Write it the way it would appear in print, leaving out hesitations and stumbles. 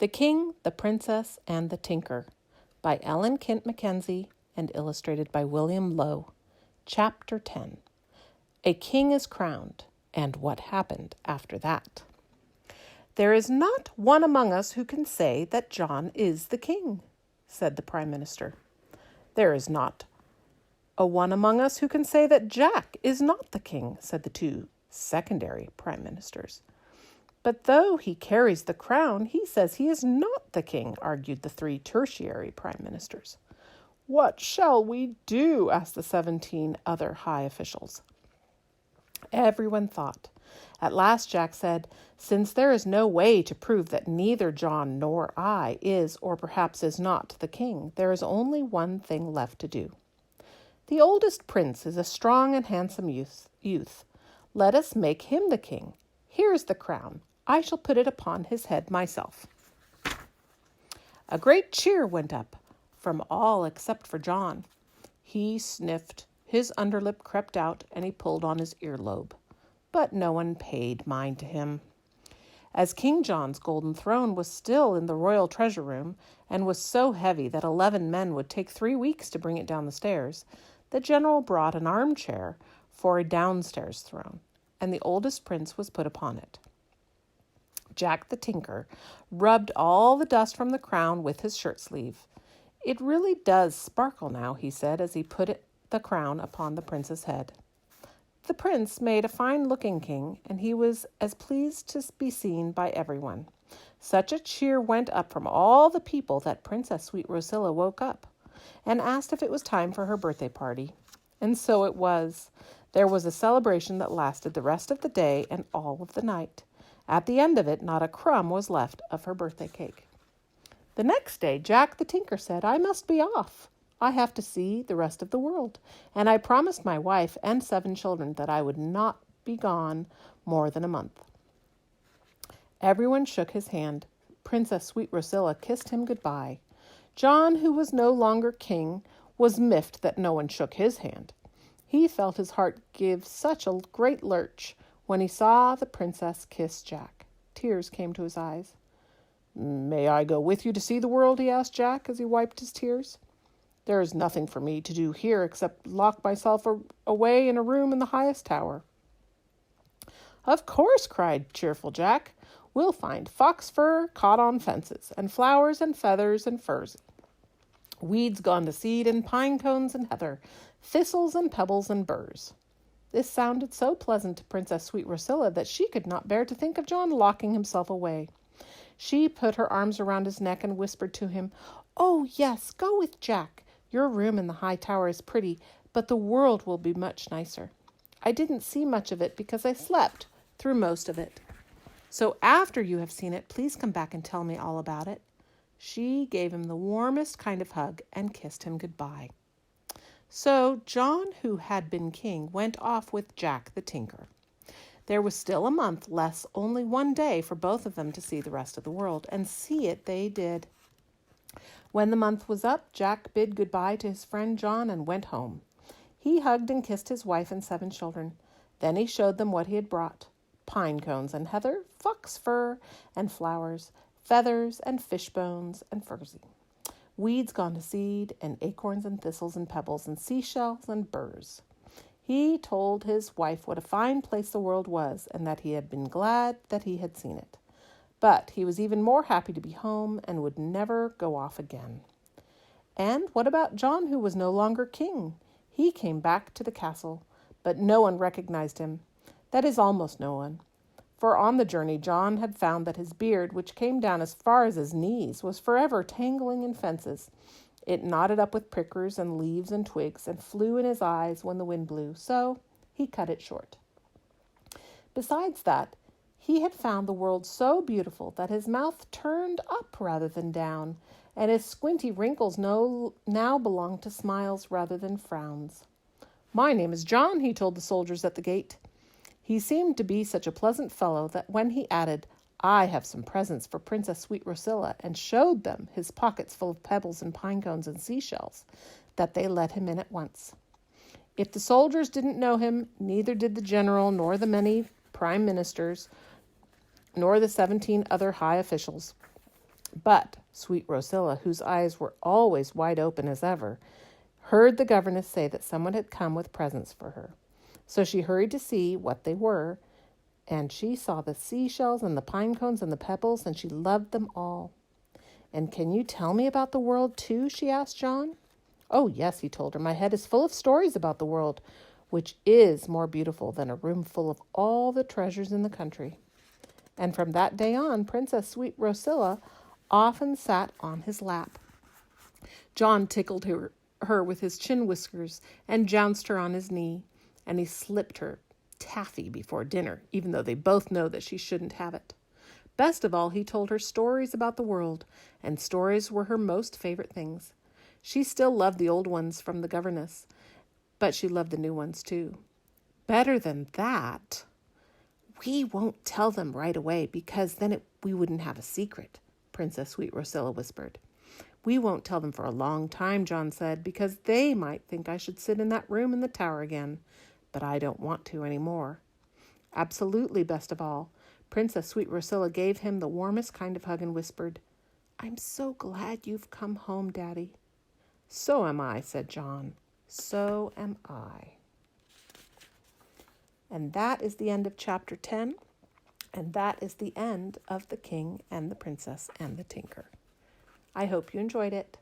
The King, the Princess, and the Tinker by Kindt, McKenzie and illustrated by William Lowe. Chapter 10. A King is Crowned, and What Happened After That. There is not one among us who can say that John is the king, said the Prime Minister. There is not a one among us who can say that Jack is not the king, said the two secondary Prime Ministers. But though he carries the crown, he says he is not the king, argued the three tertiary Prime Ministers. What shall we do? Asked the 17 other high officials. Everyone thought. At last Jack said, Since there is no way to prove that neither John nor I is, or perhaps is not, the king, there is only one thing left to do. The oldest prince is a strong and handsome youth. Let us make him the king. Here is the crown. I shall put it upon his head myself. A great cheer went up from all except for John. He sniffed, his underlip crept out, and he pulled on his earlobe. But no one paid mind to him. As King John's golden throne was still in the royal treasure room, and was so heavy that 11 men would take 3 weeks to bring it down the stairs, the general brought an armchair for a downstairs throne, and the oldest prince was put upon it. Jack the Tinker rubbed all the dust from the crown with his shirt sleeve. It really does sparkle now, he said, as he put the crown upon the prince's head. The prince made a fine-looking king, and he was as pleased to be seen by everyone. Such a cheer went up from all the people that Princess Sweet Rosilla woke up and asked if it was time for her birthday party. And so it was. There was a celebration that lasted the rest of the day and all of the night. At the end of it, not a crumb was left of her birthday cake. The next day, Jack the Tinker said, I must be off. I have to see the rest of the world, and I promised my wife and 7 children that I would not be gone more than a month. Everyone shook his hand. Princess Sweet Rosilla kissed him goodbye. John, who was no longer king, was miffed that no one shook his hand. He felt his heart give such a great lurch when he saw the princess kiss Jack. Tears came to his eyes. May I go with you to see the world? He asked Jack as he wiped his tears. There is nothing for me to do here except lock myself away in a room in the highest tower. Of course, cried cheerful Jack. We'll find fox fur caught on fences, and flowers and feathers and furs, weeds gone to seed, and pine cones and heather, thistles and pebbles and burrs. This sounded so pleasant to Princess Sweet Rosilla that she could not bear to think of John locking himself away. She put her arms around his neck and whispered to him, Oh, yes, go with Jack. Your room in the high tower is pretty, but the world will be much nicer. I didn't see much of it because I slept through most of it. So after you have seen it, please come back and tell me all about it. She gave him the warmest kind of hug and kissed him goodbye. So John, who had been king, went off with Jack the Tinker. There was still a month, less only 1 day, for both of them to see the rest of the world, and see it they did. When the month was up, Jack bid goodbye to his friend John and went home. He hugged and kissed his wife and 7 children. Then he showed them what he had brought. Pine cones and heather, fox fur and flowers, feathers and fish bones and furzy, weeds gone to seed, and acorns and thistles and pebbles and seashells and burrs. He told his wife what a fine place the world was, and that he had been glad that he had seen it. But he was even more happy to be home and would never go off again. And what about John, who was no longer king? He came back to the castle, but no one recognized him. That is, almost no one. For on the journey, John had found that his beard, which came down as far as his knees, was forever tangling in fences. It knotted up with prickers and leaves and twigs and flew in his eyes when the wind blew, so he cut it short. Besides that, he had found the world so beautiful that his mouth turned up rather than down, and his squinty wrinkles now belonged to smiles rather than frowns. My name is John, he told the soldiers at the gate. He seemed to be such a pleasant fellow that when he added, I have some presents for Princess Sweet Rosilla, and showed them his pockets full of pebbles and pine cones and seashells, that they let him in at once. If the soldiers didn't know him, neither did the general nor the many prime ministers, nor the 17 other high officials. But sweet Rosilla, whose eyes were always wide open as ever, heard the governess say that someone had come with presents for her. So she hurried to see what they were, and she saw the seashells and the pine cones and the pebbles, and she loved them all. "And can you tell me about the world, too?" she asked John. "Oh, yes," he told her. "My head is full of stories about the world, which is more beautiful than a room full of all the treasures in the country." And from that day on, Princess Sweet Rosilla often sat on his lap. John tickled her with his chin whiskers and jounced her on his knee, and he slipped her taffy before dinner, even though they both know that she shouldn't have it. Best of all, he told her stories about the world, and stories were her most favorite things. She still loved the old ones from the governess, but she loved the new ones too. Better than that, "We won't tell them right away, because then we wouldn't have a secret," Princess Sweet Rosilla whispered. "We won't tell them for a long time," John said, "because they might think I should sit in that room in the tower again, but I don't want to any more." Absolutely best of all, Princess Sweet Rosilla gave him the warmest kind of hug and whispered, "I'm so glad you've come home, Daddy." "So am I," said John. "So am I." And that is the end of chapter 10, and that is the end of The King and the Princess and the Tinker. I hope you enjoyed it.